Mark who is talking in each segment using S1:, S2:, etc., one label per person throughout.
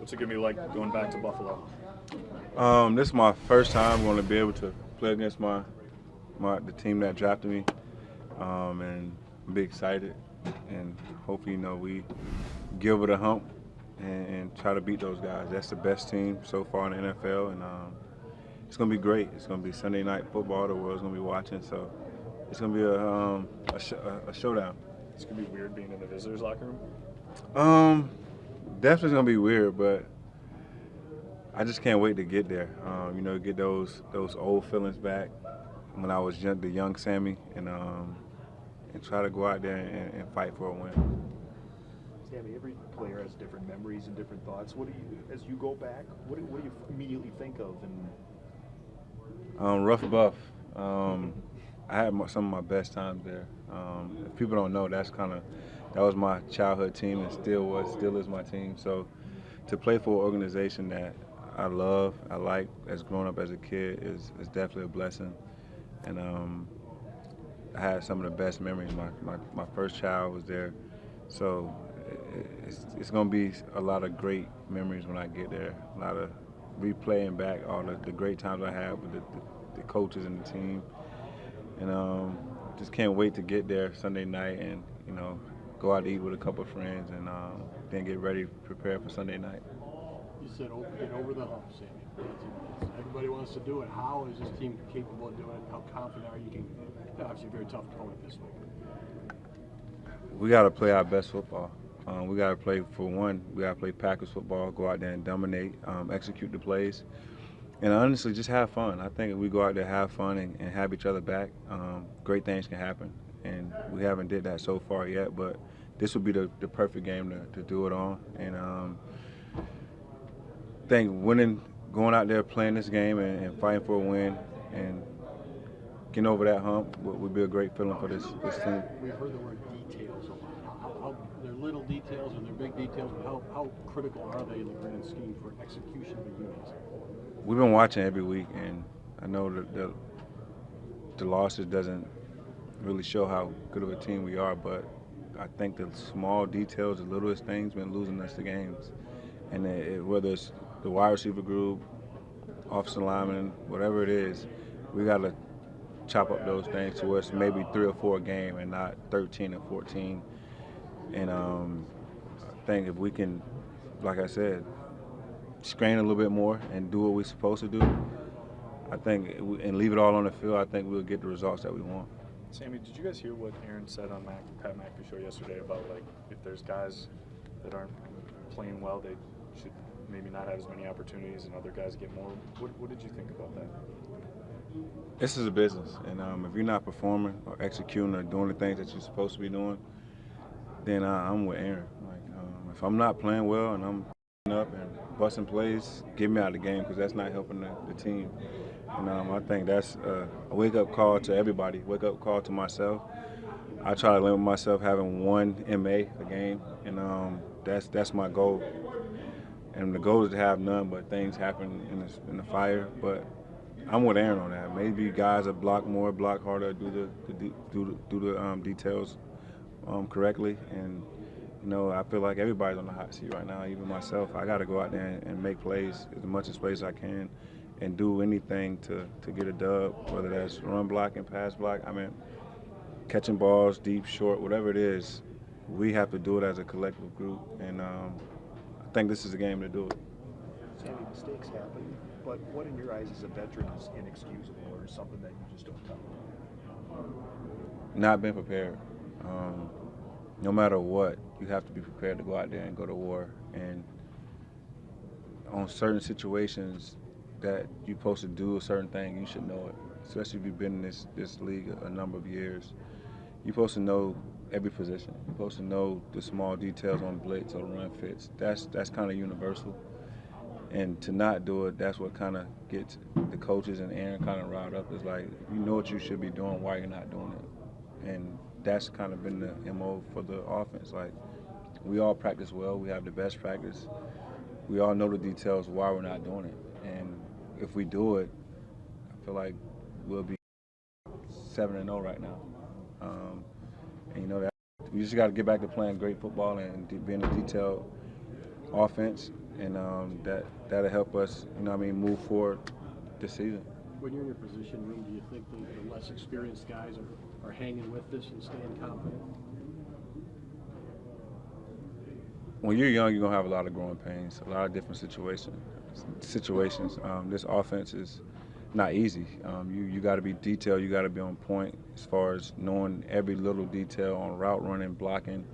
S1: What's it going to be like going back to Buffalo?
S2: This is my first time going to be able to play against the team that drafted me, and I'm big excited. And hopefully, we give it a hump and try to beat those guys. That's the best team so far in the NFL, and it's going to be great. It's going to be Sunday night football. The world's going to be watching, so it's going to be a showdown.
S1: It's going to be weird being in the visitors' locker room.
S2: Um, Definitely going to be weird, but I just can't wait to get there. Get those old feelings back when I was young, the young Sammy, and try to go out there and fight for a win.
S3: Sammy, every player has different memories and different thoughts. What do you, as you go back, what do you immediately think of?
S2: Rough Buff. I had some of my best times there. If people don't know, that was my childhood team and still is my team. So to play for an organization that I like, as growing up as a kid is definitely a blessing. And I had some of the best memories. My first child was there, so it's going to be a lot of great memories when I get there. A lot of replaying back all the great times I had with the coaches and the team, and just can't wait to get there Sunday night and go out to eat with a couple of friends and then get ready, prepare for Sunday night.
S4: You said get over the hump, Sammy. Everybody wants to do it. How is this team capable of doing it? How confident are you? Obviously, very tough opponent this week.
S2: We got to play our best football. We got to play, for one, we got to play Packers football, go out there and dominate, execute the plays, and honestly, just have fun. I think if we go out there, have fun, and have each other back, great things can happen. And we haven't did that so far yet, but this would be the perfect game to do it on. And I think going out there, playing this game and fighting for a win and getting over that hump would be a great feeling for this team.
S4: We've heard the word details a lot. How they're little details and they're big details, but how critical are they in the grand scheme for execution of a unit?
S2: We've been watching every week, and I know that the losses doesn't really show how good of a team we are, but I think the small details, the littlest things, been losing us the games. And whether it's the wide receiver group, offensive linemen, whatever it is, we got to chop up those things to where it's maybe 3 or 4 a game and not 13 or 14. And I think if we can, like I said, strain a little bit more and do what we're supposed to do, and leave it all on the field, I think we'll get the results that we want.
S1: Sammy, did you guys hear what Aaron said on Pat McAfee show yesterday about, like, if there's guys that aren't playing well, they should maybe not have as many opportunities and other guys get more? What did you think about that?
S2: This is a business, and if you're not performing or executing or doing the things that you're supposed to be doing, then I'm with Aaron. If I'm not playing well and I'm up and busting plays, get me out of the game, because that's not helping the team. And I think that's a wake-up call to everybody, wake-up call to myself. I try to limit myself having 1 MA a game, and that's my goal. And the goal is to have none, but things happen in the fire. But I'm with Aaron on that. Maybe guys that block more, block harder, do the details correctly. And I feel like everybody's on the hot seat right now, even myself. I got to go out there and make plays, as much as plays as I can, and do anything to get a dub, whether that's run block and pass block. I mean, catching balls, deep, short, whatever it is, we have to do it as a collective group. And I think this is a game to do it.
S3: Sammy, mistakes happen, but what in your eyes as a veteran is inexcusable or something that you just don't tolerate?
S2: Not being prepared. No matter what, you have to be prepared to go out there and go to war. And on certain situations that you're supposed to do a certain thing, you should know it. Especially if you've been in this league a number of years. You're supposed to know every position. You're supposed to know the small details on blitz or run fits. That's kind of universal. And to not do it, that's what kind of gets the coaches and Aaron kind of riled up. It's like, you know what you should be doing, why you're not doing it. And that's kind of been the MO for the offense. Like, we all practice well. We have the best practice. We all know the details why we're not doing it. And if we do it, I feel like we'll be 7-0 right now. And that we just got to get back to playing great football and being a detailed offense and that'll help us, move forward this season.
S4: When you're in your position room, do you think the less experienced guys are hanging with this and staying confident?
S2: When you're young, you're gonna have a lot of growing pains, a lot of different situations. This offense is not easy. You got to be detailed. You got to be on point as far as knowing every little detail on route running, blocking.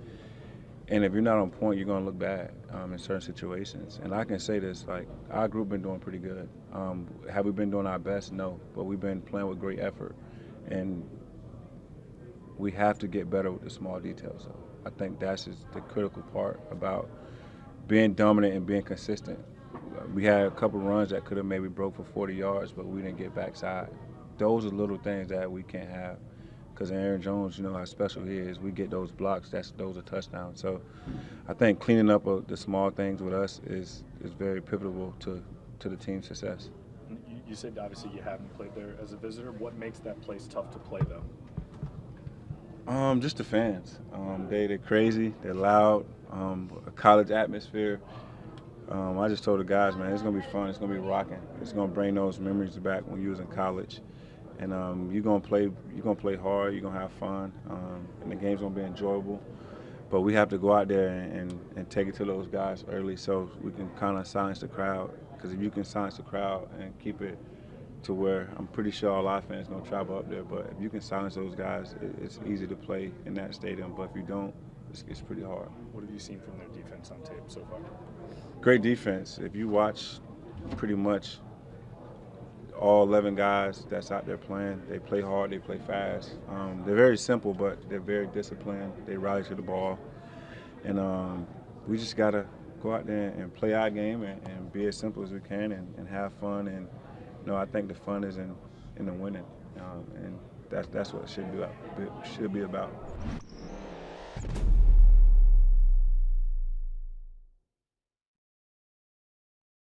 S2: And if you're not on point, you're gonna look bad in certain situations. And I can say this: like our group been doing pretty good. Have we been doing our best? No, but we've been playing with great effort, and we have to get better with the small details. So I think that's just the critical part about being dominant and being consistent. We had a couple runs that could have maybe broke for 40 yards, but we didn't get backside. Those are little things that we can't have. Because Aaron Jones, you know how special he is. We get those blocks, those are touchdowns. So I think cleaning up the small things with us is very pivotal to the team's success.
S1: You said obviously you haven't played there as a visitor. What makes that place tough to play though?
S2: Just the fans. They're crazy. They're loud. A college atmosphere. I just told the guys, man, it's gonna be fun. It's gonna be rocking. It's gonna bring those memories back when you was in college. And you're gonna play hard. You're gonna have fun, and the game's gonna be enjoyable. But we have to go out there and take it to those guys early, so we can kind of silence the crowd. Because if you can silence the crowd and keep it to where I'm pretty sure all our fans gonna travel up there, but if you can silence those guys, it's easy to play in that stadium. But if you don't, it's pretty hard.
S1: What have you seen from their defense on tape so far?
S2: Great defense. If you watch pretty much all 11 guys that's out there playing, they play hard, they play fast. They're very simple, but they're very disciplined. They rally to the ball. And we just got to go out there and play our game and be as simple as we can and have fun. And, I think the fun is in the winning. And that's what it should be about.